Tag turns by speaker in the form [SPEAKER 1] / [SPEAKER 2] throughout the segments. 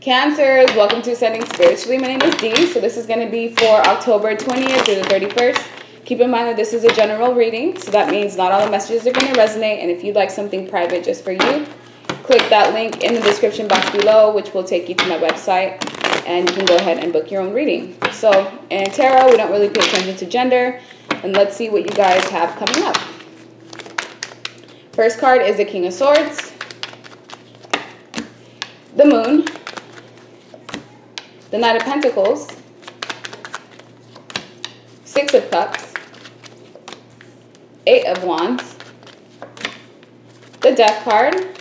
[SPEAKER 1] Cancers, welcome to Ascending Spiritually. My name is Dee. So this is going to be for October 20th through the 31st. Keep in mind that this is a general reading, so that means not all the messages are going to resonate. And if you'd like something private just for you, click that link in the description box below, which will take you to my website, and you can go ahead and book your own reading. So in tarot, we don't really pay attention to gender, and let's see what you guys have coming up. First card is the King of Swords, the Moon, the Knight of Pentacles, Six of Cups, Eight of Wands, the Death card,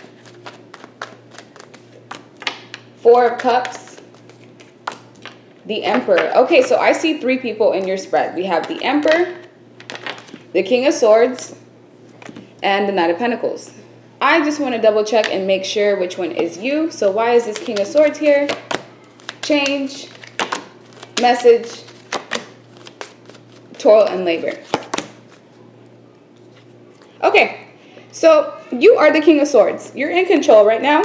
[SPEAKER 1] Four of Cups, the Emperor. Okay, so I see three people in your spread. We have the Emperor, the King of Swords, and the Knight of Pentacles. I just want to double check and make sure which one is you. So why is this King of Swords here? Change, message, toil and labor. Okay, so you are the King of Swords. You're in control right now.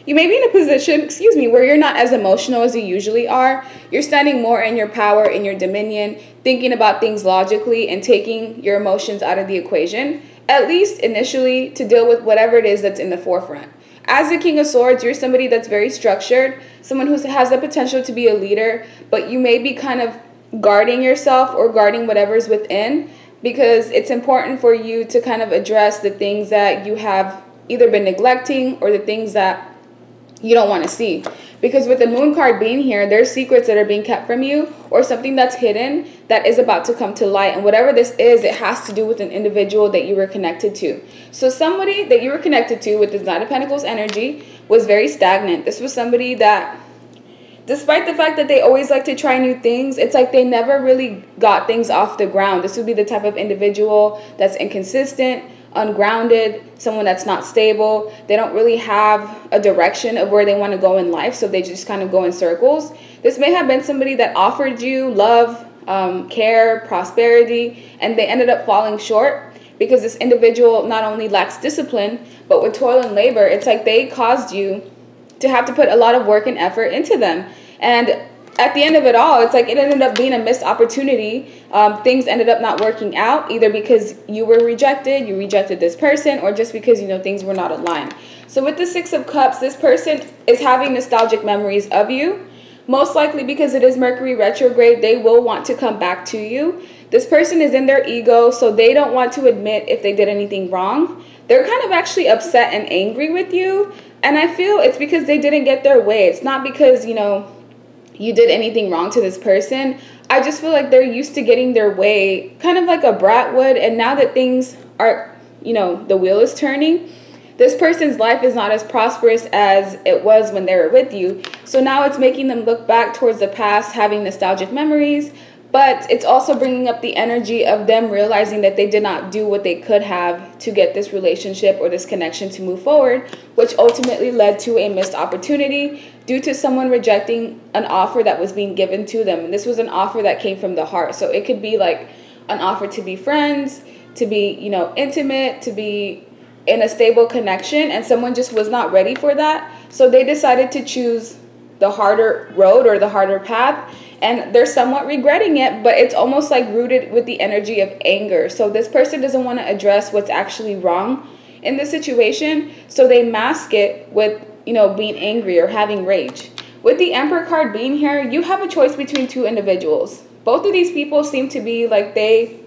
[SPEAKER 1] You may be in a position, where you're not as emotional as you usually are. You're standing more in your power, in your dominion, thinking about things logically and taking your emotions out of the equation, at least initially, to deal with whatever it is that's in the forefront. As the King of Swords, you're somebody that's very structured, someone who has the potential to be a leader, but you may be kind of guarding yourself or guarding whatever's within, because it's important for you to kind of address the things that you have either been neglecting or the things that you don't want to see. Because with the Moon card being here, there's secrets that are being kept from you or something that's hidden that is about to come to light. And whatever this is, it has to do with an individual that you were connected to. So somebody that you were connected to with this Knight of Pentacles energy was very stagnant. This was somebody that, despite the fact that they always like to try new things, it's like they never really got things off the ground. This would be the type of individual that's inconsistent, ungrounded, someone that's not stable. They don't really have a direction of where they want to go in life, so they just kind of go in circles. This may have been somebody that offered you love, care, prosperity, and they ended up falling short because this individual not only lacks discipline, but with toil and labor, it's like they caused you to have to put a lot of work and effort into them. And at the end of it all, it's like it ended up being a missed opportunity. Things ended up not working out, either because you were rejected, you rejected this person, or just because, things were not aligned. So with the Six of Cups, this person is having nostalgic memories of you. Most likely because it is Mercury retrograde, they will want to come back to you. This person is in their ego, so they don't want to admit if they did anything wrong. They're kind of actually upset and angry with you. And I feel it's because they didn't get their way. It's not because, you did anything wrong to this person. I just feel like they're used to getting their way, kind of like a brat would. And now that things are, the wheel is turning, this person's life is not as prosperous as it was when they were with you. So now it's making them look back towards the past, having nostalgic memories. But it's also bringing up the energy of them realizing that they did not do what they could have to get this relationship or this connection to move forward, which ultimately led to a missed opportunity due to someone rejecting an offer that was being given to them. And this was an offer that came from the heart. So it could be like an offer to be friends, to be, intimate, to be in a stable connection, and someone just was not ready for that. So they decided to choose the harder road or the harder path. And they're somewhat regretting it, but it's almost like rooted with the energy of anger. So this person doesn't want to address what's actually wrong in the situation. So they mask it with, being angry or having rage. With the Emperor card being here, you have a choice between two individuals. Both of these people seem to be like they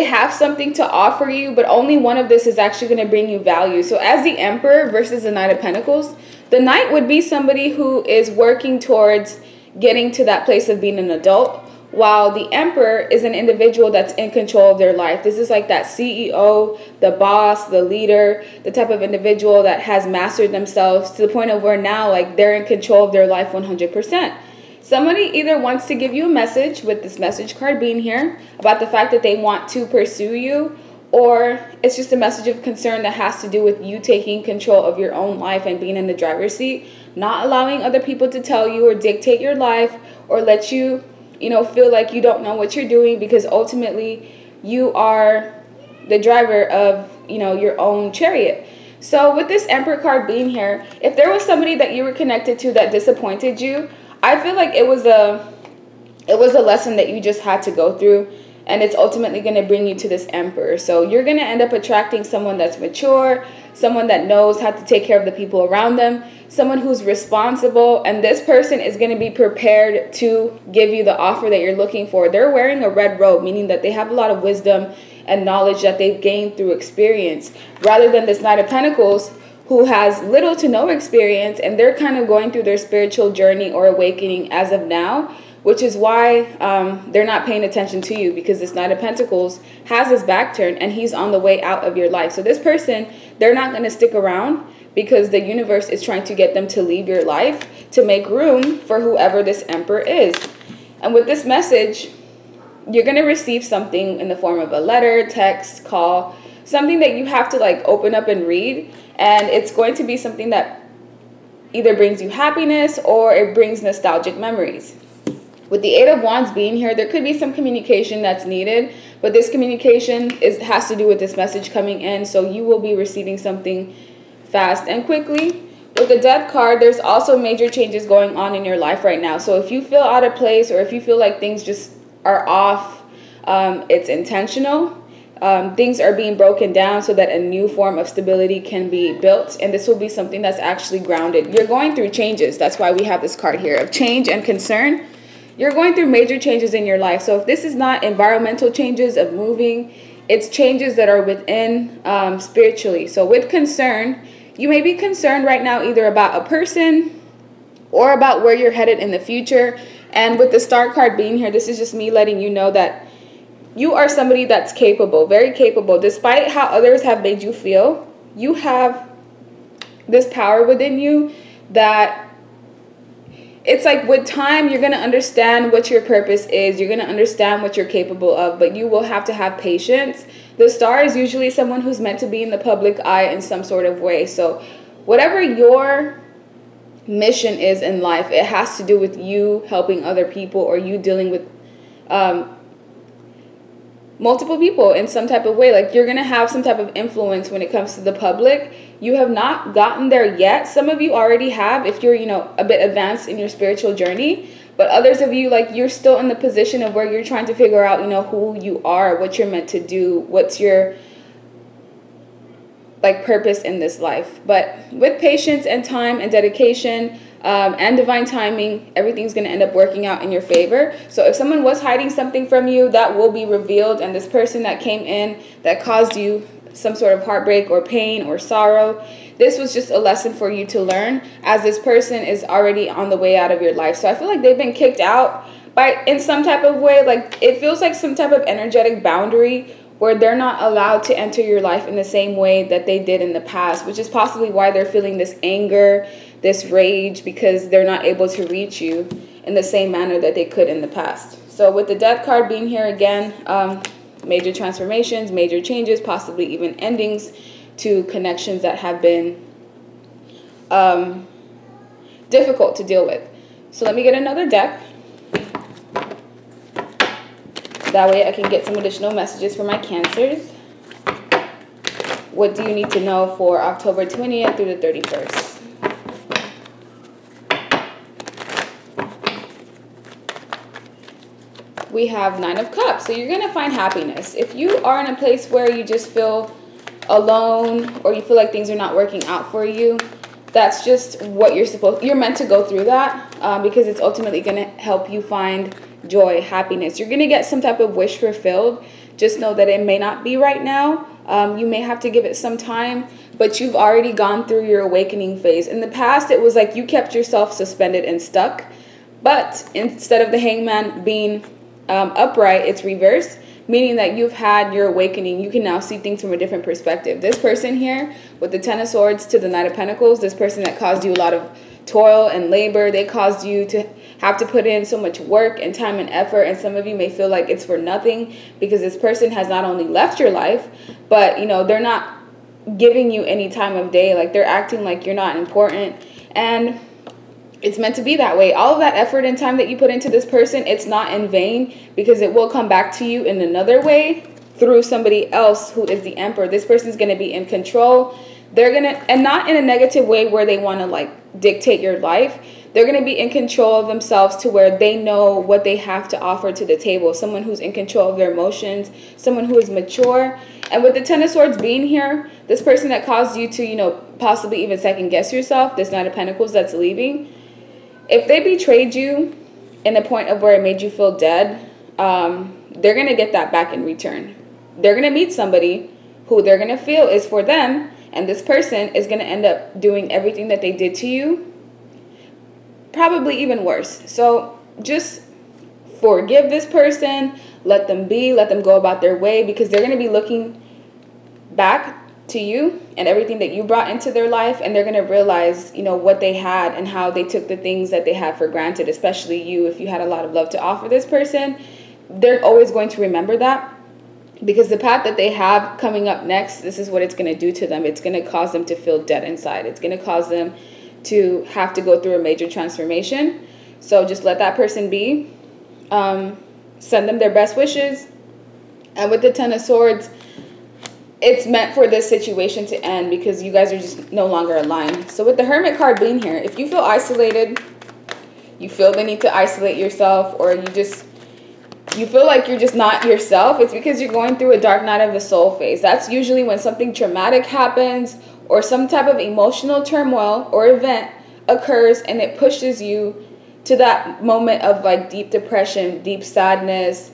[SPEAKER 1] have something to offer you, but only one of this is actually going to bring you value. So as the Emperor versus the Knight of Pentacles, the Knight would be somebody who is working towards getting to that place of being an adult, while the Emperor is an individual that's in control of their life. This is like that CEO, the boss, the leader, the type of individual that has mastered themselves to the point of where now like they're in control of their life 100%. Somebody either wants to give you a message, with this message card being here, about the fact that they want to pursue you, or it's just a message of concern that has to do with you taking control of your own life and being in the driver's seat, not allowing other people to tell you or dictate your life or let you, feel like you don't know what you're doing, because ultimately you are the driver of, your own chariot. So with this Emperor card being here, if there was somebody that you were connected to that disappointed you, I feel like it was a lesson that you just had to go through, and it's ultimately going to bring you to this Emperor. So you're going to end up attracting someone that's mature, someone that knows how to take care of the people around them, someone who's responsible, and this person is going to be prepared to give you the offer that you're looking for. They're wearing a red robe, meaning that they have a lot of wisdom and knowledge that they've gained through experience, rather than this Knight of Pentacles who has little to no experience, and they're kind of going through their spiritual journey or awakening as of now, which is why they're not paying attention to you, because this Knight of Pentacles has his back turned and he's on the way out of your life. So this person, they're not going to stick around, because the universe is trying to get them to leave your life to make room for whoever this Emperor is. And with this message, you're going to receive something in the form of a letter, text, call, something that you have to like open up and read. And it's going to be something that either brings you happiness or it brings nostalgic memories. With the Eight of Wands being here, there could be some communication that's needed, but this communication has to do with this message coming in, so you will be receiving something fast and quickly. With the Death card, there's also major changes going on in your life right now. So if you feel out of place, or if you feel like things just are off, it's intentional. Things are being broken down so that a new form of stability can be built, and this will be something that's actually grounded. You're going through changes. That's why we have this card here of change and concern. You're going through major changes in your life. So if this is not environmental changes of moving, it's changes that are within spiritually. So with concern, you may be concerned right now either about a person or about where you're headed in the future. And with the Star card being here, this is just me letting you know that you are somebody that's capable, very capable. Despite how others have made you feel, you have this power within you that it's like with time, you're going to understand what your purpose is. You're going to understand what you're capable of, but you will have to have patience. The Star is usually someone who's meant to be in the public eye in some sort of way. So whatever your mission is in life, it has to do with you helping other people, or you dealing with multiple people in some type of way. Like you're going to have some type of influence when it comes to the public. You have not gotten there yet. Some of you already have if you're, a bit advanced in your spiritual journey. But others of you, like you're still in the position of where you're trying to figure out, who you are, what you're meant to do, what's your purpose in this life. But with patience and time and dedication and divine timing, everything's going to end up working out in your favor. So if someone was hiding something from you, that will be revealed. And this person that came in that caused you some sort of heartbreak or pain or sorrow, this was just a lesson for you to learn, as this person is already on the way out of your life. So I feel like they've been kicked out in some type of way. Like it feels like some type of energetic boundary where they're not allowed to enter your life in the same way that they did in the past, which is possibly why they're feeling this anger, this rage, because they're not able to reach you in the same manner that they could in the past. So with the Death card being here again, major transformations, major changes, possibly even endings to connections that have been difficult to deal with. So let me get another deck. That way I can get some additional messages for my Cancers. What do you need to know for October 20th through the 31st? We have Nine of Cups. So you're going to find happiness. If you are in a place where you just feel alone, or you feel like things are not working out for you, that's just what you're meant to go through that, because it's ultimately going to help you find joy, happiness. You're going to get some type of wish fulfilled. Just know that it may not be right now. You may have to give it some time, but you've already gone through your awakening phase. In the past, it was like you kept yourself suspended and stuck, but instead of the Hangman being upright, it's reversed, meaning that you've had your awakening. You can now see things from a different perspective. This person here with the Ten of Swords to the Knight of Pentacles, this person that caused you a lot of toil and labor, they caused you to have to put in so much work and time and effort, and some of you may feel like it's for nothing, because this person has not only left your life, but they're not giving you any time of day. Like they're acting like you're not important, and it's meant to be that way. All of that effort and time that you put into this person, it's not in vain, because it will come back to you in another way through somebody else who is the Emperor. This person is going to be in control. They're going to, and not in a negative way where they want to like dictate your life. They're going to be in control of themselves to where they know what they have to offer to the table. Someone who's in control of their emotions, someone who is mature. And with the Ten of Swords being here, this person that caused you to, you know, possibly even second guess yourself, this Knight of Pentacles that's leaving, if they betrayed you in the point of where it made you feel dead, they're going to get that back in return. They're going to meet somebody who they're going to feel is for them, and this person is going to end up doing everything that they did to you, probably even worse. So just forgive this person, let them be, let them go about their way, because they're going to be looking back to you and everything that you brought into their life, and they're going to realize, you know, what they had and how they took the things that they had for granted, especially you. If you had a lot of love to offer this person, they're always going to remember that, because the path that they have coming up next, this is what it's going to do to them. It's going to cause them to feel dead inside. It's going to cause them to have to go through a major transformation. So just let that person be. Send them their best wishes. And with the Ten of Swords, it's meant for this situation to end, because you guys are just no longer aligned. So with the Hermit card being here, if you feel isolated, you feel the need to isolate yourself, or you feel like you're just not yourself, it's because you're going through a dark night of the soul phase. That's usually when something traumatic happens, or some type of emotional turmoil or event occurs, and it pushes you to that moment of like deep depression, deep sadness.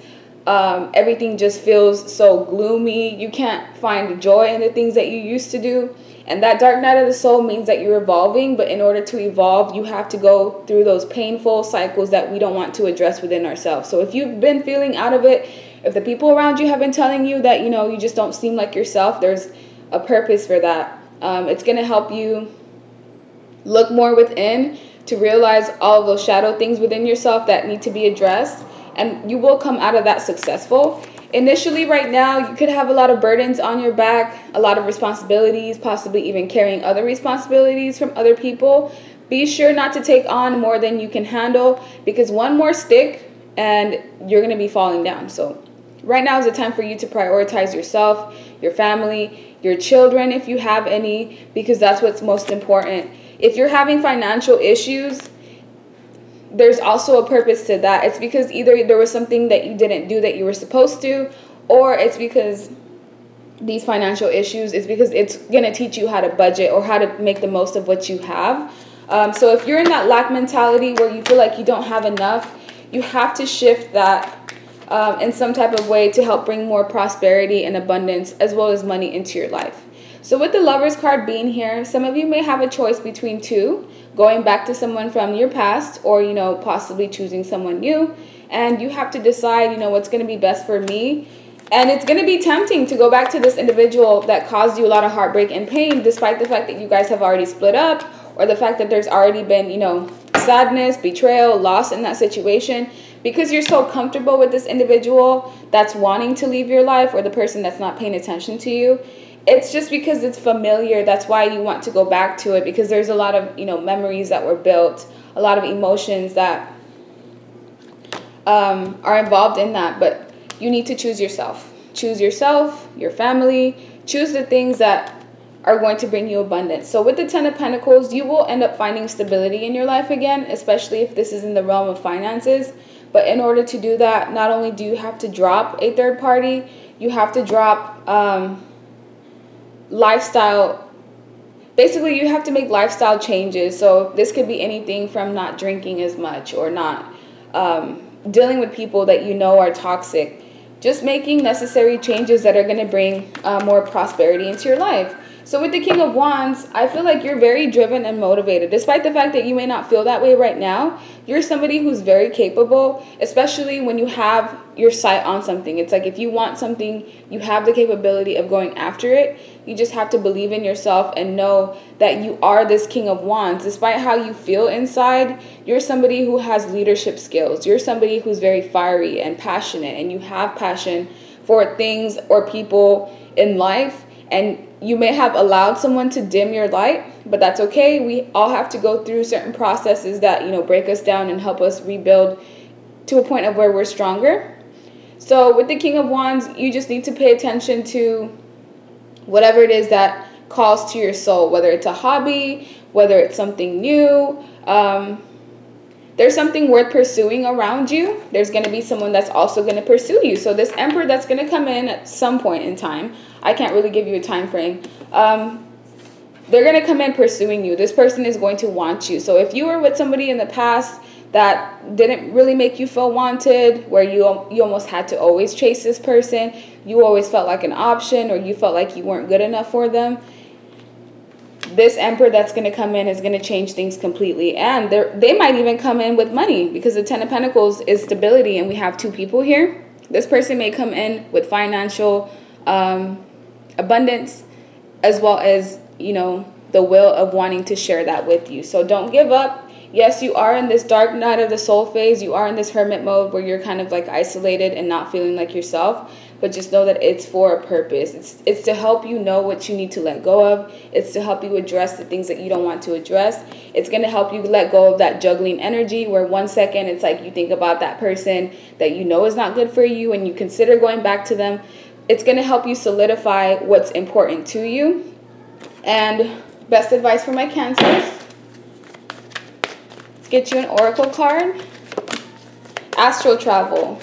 [SPEAKER 1] Everything just feels so gloomy. You can't find joy in the things that you used to do. And that dark night of the soul means that you're evolving, but in order to evolve, you have to go through those painful cycles that we don't want to address within ourselves. So if you've been feeling out of it, if the people around you have been telling you that, you know, you just don't seem like yourself, there's a purpose for that. It's going to help you look more within to realize all of those shadow things within yourself that need to be addressed, and you will come out of that successful. Initially, right now, you could have a lot of burdens on your back, a lot of responsibilities, possibly even carrying other responsibilities from other people. Be sure not to take on more than you can handle, because one more stick and you're going to be falling down. So right now is the time for you to prioritize yourself, your family, your children, if you have any, because that's what's most important. If you're having financial issues, there's also a purpose to that. It's because either there was something that you didn't do that you were supposed to, or it's because these financial issues is because it's going to teach you how to budget or how to make the most of what you have. So if you're in that lack mentality where you feel like you don't have enough, you have to shift that in some type of way to help bring more prosperity and abundance as well as money into your life. So with the Lovers card being here, some of you may have a choice between two, going back to someone from your past, or, you know, possibly choosing someone new. And you have to decide, you know, what's going to be best for me. And it's going to be tempting to go back to this individual that caused you a lot of heartbreak and pain, despite the fact that you guys have already split up, or the fact that there's already been, you know, sadness, betrayal, loss in that situation. Because you're so comfortable with this individual that's wanting to leave your life, or the person that's not paying attention to you, it's just because it's familiar. That's why you want to go back to it, because there's a lot of, you know, memories that were built, a lot of emotions that are involved in that. But you need to choose yourself. Choose yourself, your family. Choose the things that are going to bring you abundance. So with the Ten of Pentacles, you will end up finding stability in your life again, especially if this is in the realm of finances. But in order to do that, not only do you have to drop a third party, you have to drop lifestyle. Basically, you have to make lifestyle changes. So this could be anything from not drinking as much, or not dealing with people that you know are toxic. Just making necessary changes that are going to bring more prosperity into your life. So with the King of Wands, I feel like you're very driven and motivated. Despite the fact that you may not feel that way right now, you're somebody who's very capable, especially when you have your sight on something. It's like if you want something, you have the capability of going after it. You just have to believe in yourself and know that you are this King of Wands. Despite how you feel inside, you're somebody who has leadership skills. You're somebody who's very fiery and passionate, and you have passion for things or people in life. And you may have allowed someone to dim your light, but that's okay. We all have to go through certain processes that, you know, break us down and help us rebuild to a point of where we're stronger. So with the King of Wands, you just need to pay attention to whatever it is that calls to your soul, whether it's a hobby, whether it's something new. There's something worth pursuing around you. There's going to be someone that's also going to pursue you. So this Emperor that's going to come in at some point in time, I can't really give you a time frame. They're going to come in pursuing you. This person is going to want you. So if you were with somebody in the past that didn't really make you feel wanted, where you almost had to always chase this person, you always felt like an option, or you felt like you weren't good enough for them, this Emperor that's going to come in is going to change things completely. And they might even come in with money, because the Ten of Pentacles is stability, and we have two people here. This person may come in with financial abundance, as well as, you know, the will of wanting to share that with you. So don't give up. Yes, you are in this dark night of the soul phase. You are in this hermit mode where you're kind of like isolated and not feeling like yourself. But just know that it's for a purpose. It's to help you know what you need to let go of. It's to help you address the things that you don't want to address. It's going to help you let go of that juggling energy, where 1 second it's like you think about that person that you know is not good for you and you consider going back to them. It's going to help you solidify what's important to you. And best advice for my Cancers. Let's get you an oracle card. Astral travel.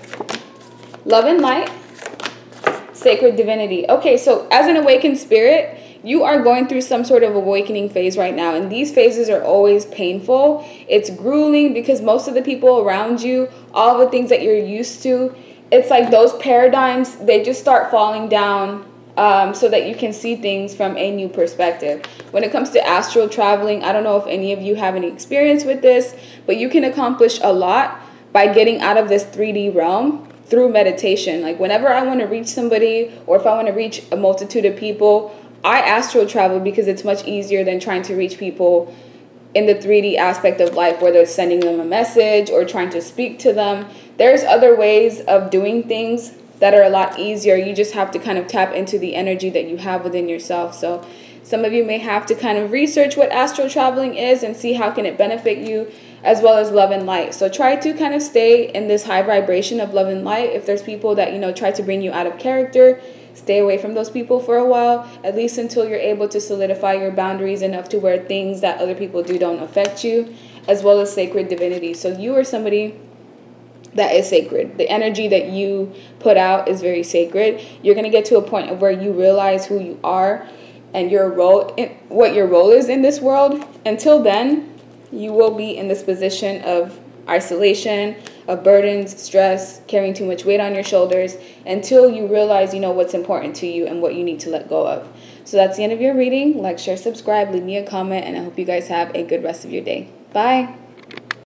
[SPEAKER 1] Love and light. Sacred divinity. Okay, so as an awakened spirit, you are going through some sort of awakening phase right now. And these phases are always painful. It's grueling, because most of the people around you, all the things that you're used to, it's like those paradigms, they just start falling down, so that you can see things from a new perspective. When it comes to astral traveling, I don't know if any of you have any experience with this, but you can accomplish a lot by getting out of this 3D realm through meditation. Like whenever I want to reach somebody, or if I want to reach a multitude of people, I astral travel, because it's much easier than trying to reach people in the 3D aspect of life, whether it's sending them a message or trying to speak to them. There's other ways of doing things that are a lot easier. You just have to kind of tap into the energy that you have within yourself. So some of you may have to kind of research what astral traveling is and see how can it benefit you, as well as love and light. So try to kind of stay in this high vibration of love and light. If there's people that, you know, try to bring you out of character, stay away from those people for a while, at least until you're able to solidify your boundaries enough to where things that other people do don't affect you, as well as sacred divinity. So you are somebody that is sacred. The energy that you put out is very sacred. You're going to get to a point of where you realize who you are and your role, what your role is in this world. Until then, you will be in this position of isolation, of burdens, stress, carrying too much weight on your shoulders, until you realize, you know, what's important to you and what you need to let go of. So that's the end of your reading. Like, share, subscribe, leave me a comment, and I hope you guys have a good rest of your day. Bye.